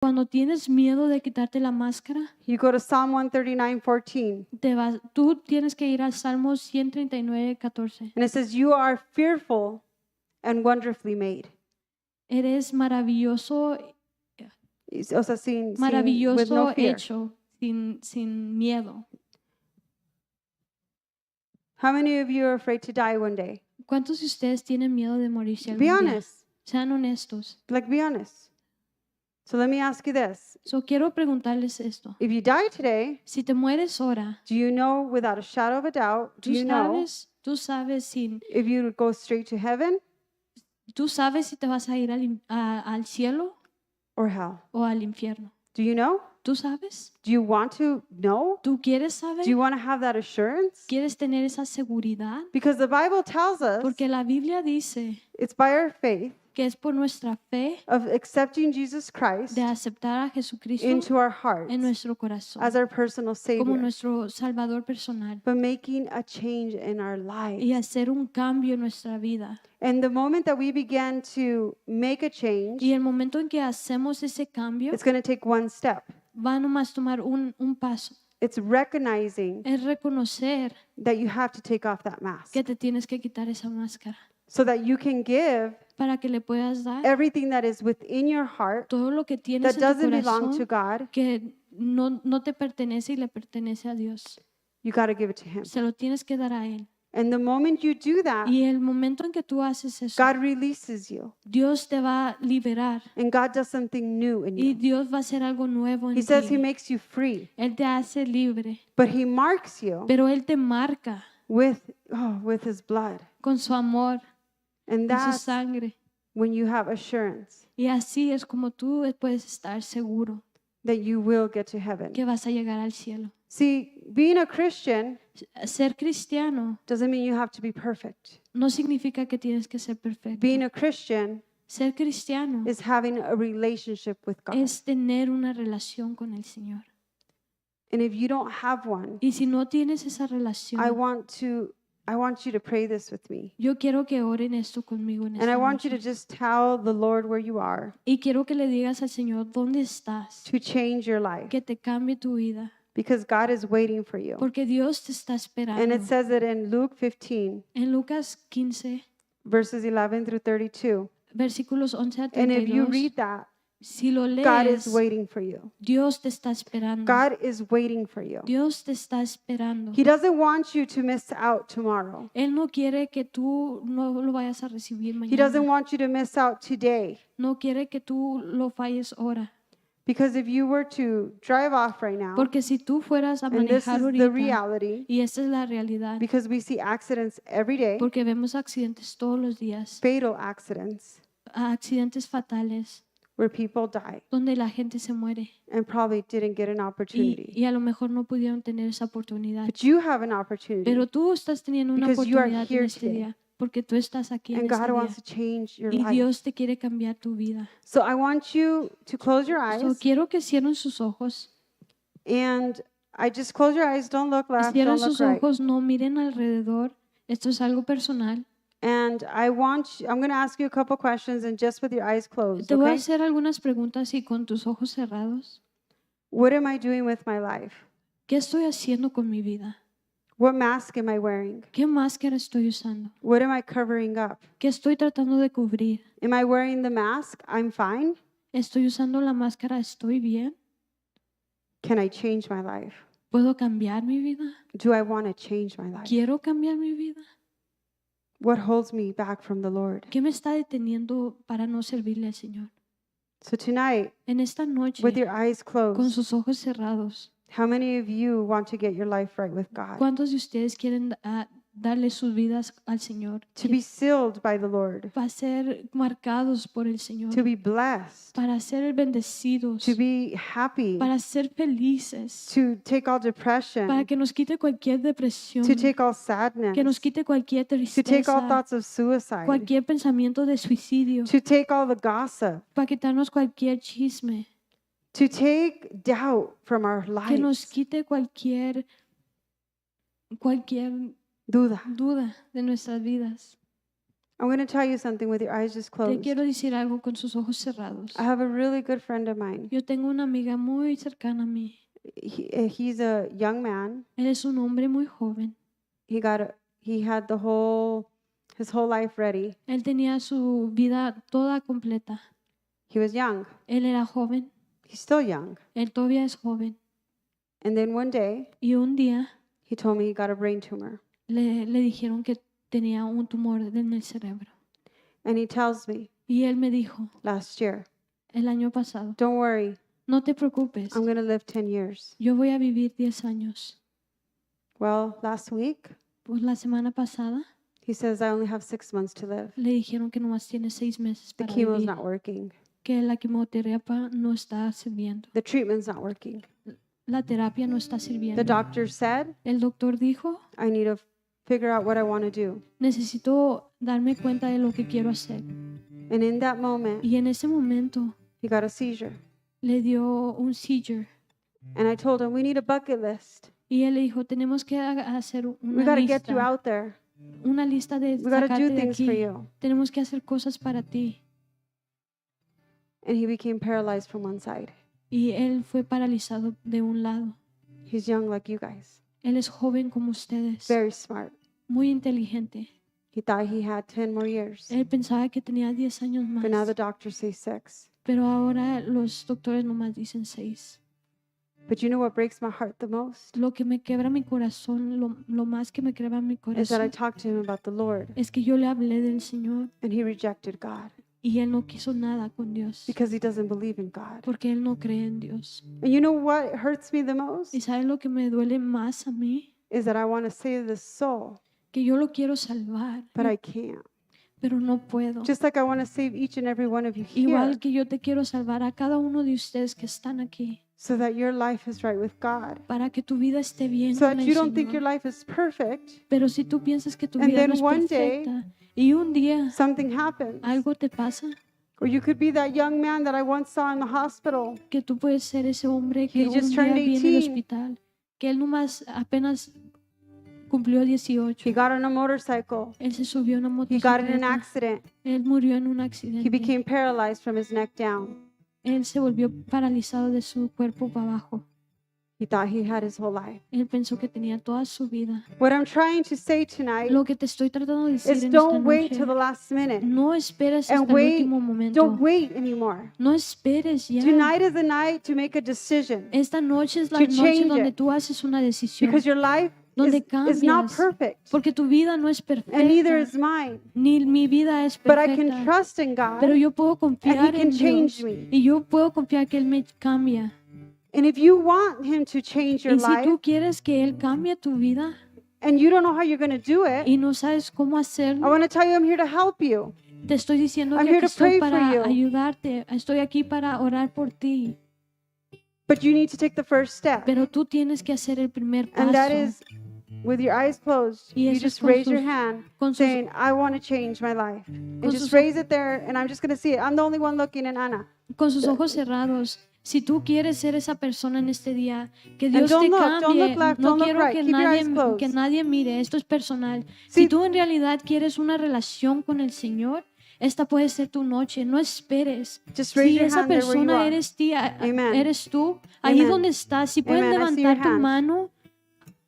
Cuando tienes miedo de quitarte la máscara, you go to Psalm 139:14. tú tienes que ir al Salmo 139:14. And it says, "You are fearful and wonderfully made." Eres maravilloso, O sea, with no maravilloso fear. hecho, sin miedo. How many of you are afraid to die one day? ¿Cuántos de ustedes tienen miedo de morirse Be algún día? honest. Sean honestos. Be honest. So let me ask you this. Quiero preguntarles esto. If you die today, Si te mueres ahora, do you know without a shadow of a doubt, tú sabes if you would go straight to heaven si te vas a ir al cielo or hell? o al infierno. Do you know? ¿Tú sabes? Do you want to know? ¿Tú quieres saber? Do you want to have that assurance? ¿Quieres tener esa seguridad? Because the Bible tells us Porque la Biblia dice it's by our faith que es por nuestra fe of accepting Jesus Christ de aceptar a Jesucristo into our hearts en nuestro corazón as our personal como Savior, nuestro Salvador personal but making a change in our y lives. hacer un cambio en nuestra vida. And the moment that we begin to make a change, Y el momento en que hacemos ese cambio it's going to take one step. va a nomás tomar un paso. It's recognizing Es reconocer that you have to take off that mask que te tienes que quitar esa máscara so that you can give para que le puedas dar everything that is within your heart todo lo que tienes that en tu doesn't belong to corazón God. que no te pertenece y le pertenece a Dios. You got to give it to Him. Se lo tienes que dar a Él. And the moment you do that, Y el momento en que tú haces eso, God releases you Dios te va a liberar and God does something new in y you. Dios va a hacer algo nuevo He en says He ti. makes you free, Él te hace libre, but He marks you pero Él te marca with His blood. con su amor And y su that's sangre. when you have assurance Y así es como tú puedes estar seguro that you will get to heaven. que vas a llegar al cielo. See, being a Christian Ser cristiano doesn't mean you have to be perfect. no significa que tienes que ser perfecto. Being a Christian Ser cristiano is having a relationship with God. es tener una relación con el Señor. And if you don't have one, Y si no tienes esa relación, I want you to pray this with me. yo quiero que oren esto conmigo en And esta I want you to noche. just tell the Lord where you are Y quiero que le digas al Señor dónde estás, to change your life que te cambie tu vida, because God is waiting for you. porque Dios te está And esperando. it says it in Luke 15, En Lucas 15, verses 11 through 32. versículos 11 a And if you 32, read that, si lo God is lees, waiting for you. Dios te está esperando. God is waiting for you. Dios te está esperando. He doesn't want you to miss out tomorrow. Él no quiere que tú no lo vayas a recibir He doesn't mañana. want you to miss out today. No quiere que tú lo falles ahora. Because if you were to drive off right now, Porque si tú fueras a and this manejar is the ahorita, reality, y esta es la realidad, because we see accidents every day, porque vemos accidentes todos los días, fatal accidents, accidentes fatales, where people die donde la gente se muere and probably didn't get an opportunity. y a lo mejor no pudieron tener esa oportunidad. But you have an opportunity, Pero tú estás teniendo una because you are oportunidad here en este today. día, porque tú estás aquí en and este God wants día to change your y life. Dios te quiere cambiar tu vida. So I want you to close your eyes, Quiero que cierren sus ojos. and I just close your eyes, don't look left, Cierren don't look sus right. ojos, no miren alrededor. Esto es algo personal. And I'm going to ask you a couple questions, and just with your eyes closed, Te voy a okay? hacer algunas preguntas y con tus ojos cerrados. What am I doing with my life? ¿Qué estoy haciendo con mi vida? What mask am I wearing? ¿Qué máscara estoy usando? What am I covering up? ¿Qué estoy tratando de cubrir? Am I wearing the mask? I'm fine. ¿Estoy usando la máscara? ¿Estoy bien? Can I change my life? ¿Puedo cambiar mi vida? Do I want to change my life? ¿Quiero cambiar mi vida? What holds me back from the Lord? ¿Qué me está deteniendo para no servirle al Señor? So tonight, En esta noche, with your eyes con closed, sus ojos cerrados, how many of you want to get your life right with God? ¿cuántos de ustedes quieren darle sus vidas al Señor? To be sealed by the Lord, Para ser marcados por el Señor, to be blessed, para ser bendecidos, to be happy, para ser felices, to take all depression, para que nos quite cualquier depresión, to take all que nos sadness, quite cualquier to take all tristeza, thoughts of suicide, cualquier pensamiento de suicidio, to take all the gossip, para quitarnos cualquier chisme, to take doubt from our que nos lives, quite cualquier duda. duda de nuestras vidas. I'm going to tell you something with your eyes just Te closed. quiero decir algo con sus ojos cerrados. I have a really good friend of mine. Yo tengo una amiga muy cercana a mí. He's a young man. Él es un hombre muy joven. He had his whole life ready. Él tenía su vida toda completa. He was young. Él era joven. He's still young. Él todavía es joven. And then one day, Y un día he told me he got a brain tumor. le dijeron que tenía un tumor en el cerebro. And he tells me Y él me dijo last year, el año pasado, don't worry, no te preocupes, I'm going to live 10 years. yo voy a vivir 10 años. Well, last week, Pues la semana pasada he says I only have 6 months to live. le dijeron que nomás tiene 6 meses The para chemo's vivir, not working. que la quimioterapia no está sirviendo, The treatment's not working. la terapia no está The sirviendo. doctor said El doctor dijo, I need to figure out what I want to do. necesito darme cuenta de lo que quiero hacer. And in that moment, Y en ese momento he got a seizure. le dio un seizure. And I told him, we need a bucket list. Y él le dijo, tenemos que hacer We una got to get you lista, out there. una lista de We got to sacarte do de things for aquí. you. Tenemos que hacer cosas para ti. And he became paralyzed from one side. Y él fue paralizado de un lado. He's young like you guys. Él es joven como ustedes, Very smart. muy inteligente. He thought he had 10 more years. Él pensaba que tenía 10 años más, But now the doctors say 6. pero ahora los doctores nomás dicen 6. But you know what breaks my heart the most? Lo que me quebra mi corazón, lo más que me quebra mi Is that I corazón, talked to him about the Lord. es que yo le hablé del Señor And he rejected God y él no quiso nada con Dios, because he doesn't believe in God. porque él no cree en Dios. And you know what hurts me the most? ¿Y sabes lo que me duele más a mí? Is that I want to save the soul, Que yo lo quiero salvar, but I can't. pero no puedo. Just like I want to save each and every one of you here Igual que yo te quiero salvar a cada uno de ustedes que están aquí, so that your life is right with God. para que tu vida esté bien So con that el you don't think your Señor. life is perfect, Pero si tú piensas que tu And vida then no es one day, perfecta y un día something happens. algo te pasa, Or you could be that young man that I once saw in the hospital. que tú puedes ser ese hombre que He un just día turned vi en el 18. hospital, que él nomás apenas cumplió 18. He got on a motorcycle. Él se subió a una He got in an motocicleta. accident. Él murió en un He accidente. became paralyzed from his neck down. Él se volvió paralizado de su cuerpo para abajo. He thought he had his whole life. Él pensó que tenía toda su vida. What I'm trying to say tonight Lo que te estoy tratando de decir is en esta don't wait noche, till the last minute. no esperes And hasta el wait, último momento. Don't wait anymore. No esperes ya. Tonight is the night to make a decision Esta noche es la to noche change donde it. tú haces una decisión. because your life Donde is not cambias. perfect, Porque tu vida no es and neither perfecta. is mine. Ni mi vida es But I can perfecta. trust in Pero God, yo puedo and He confiar can en change Dios. me. Y yo puedo confiar que Él me cambia. And if you want Him to change your Y si life, tú quieres que Él cambie tu vida and you don't know how you're going to do it, y no sabes cómo I hacerlo, want to tell you I'm here to help you. te estoy diciendo I'm que here aquí to pray estoy for para you. ayudarte. Estoy aquí para orar por ti. But you need to take the first step. Pero tú tienes que hacer el primer And that paso. is with your eyes closed. Y You eso es just con raise your sus- hand con sus- saying, I want to change my life. And con just sus- raise it there, and I'm just going to see it. I'm the only one looking, and Anna. Con sus ojos cerrados. Si tú quieres ser esa persona en este día, que Dios don't te look, don't cambie. look left, No don't look quiero right. que Keep your eyes closed. que nadie mire. Esto es personal. Sí. Si tú en realidad quieres una relación con el Señor, esta puede ser tu noche. No esperes. Just raise Si your esa hand there where you persona are. eres Amen. tú, ahí Amen. donde estás, si puedes Amen. I see levantar your tu hand. mano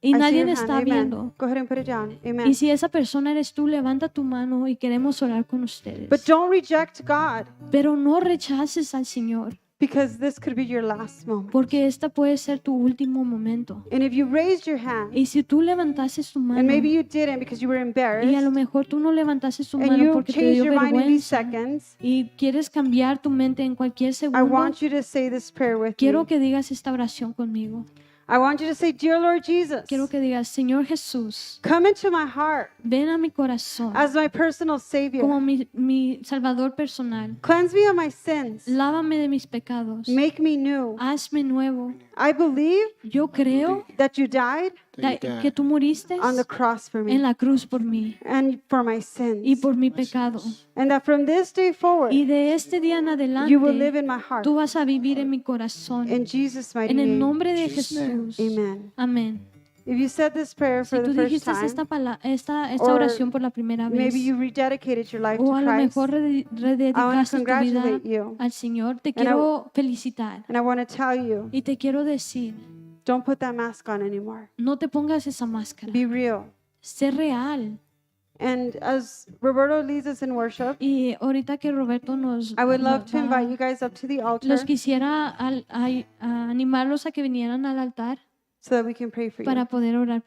y I see nadie your te hand. está Amen. viendo. Go ahead and put it down. Amen. Y si esa persona eres tú, levanta tu mano y queremos orar con ustedes. But don't reject God, Pero no rechaces al Señor, because this could be your last moment. porque esta puede ser tu último momento. And if you raised your hand, Y si tú levantases tu mano and maybe you didn't because you were y a lo embarrassed, mejor tú no levantases tu and mano you porque te changed dio your mind in these vergüenza seconds, y quieres cambiar tu mente en cualquier I segundo, want you to say this prayer with quiero me. que digas esta oración conmigo. I want you to say, Dear Lord Jesus, Quiero que digas, Señor Jesús, come into my heart ven a mi corazón as my personal como Savior. mi Salvador personal. Cleanse me of my sins. Lávame de mis pecados. Make me new. Hazme nuevo. I believe Yo creo that you died que tú muriste on the cross for en me la cruz por mí and for my y sins. por mi pecado. And that from this day forward, Y de este día en you will live adelante, in my heart. tú vas a vivir en mi corazón. In Jesus' mighty En el name. nombre de Jesus' name. Jesús. Amen. Amén. If you said this prayer Si for tú the first dijiste time, esta or oración por la primera vez, maybe you rededicated your life o to a lo Christ, mejor I want to rededicaste tu vida congratulate you. al Señor, te And I- quiero felicitar And I want to tell you, y te quiero decir, don't put that mask on anymore. no te pongas esa máscara, Be real. sé real. And as Roberto leads us in worship, Y ahorita que Roberto nos I would love nos to va- invite you guys up to the altar los quisiera a animarlos a que vinieran al altar so that we can pray for you. para poder orar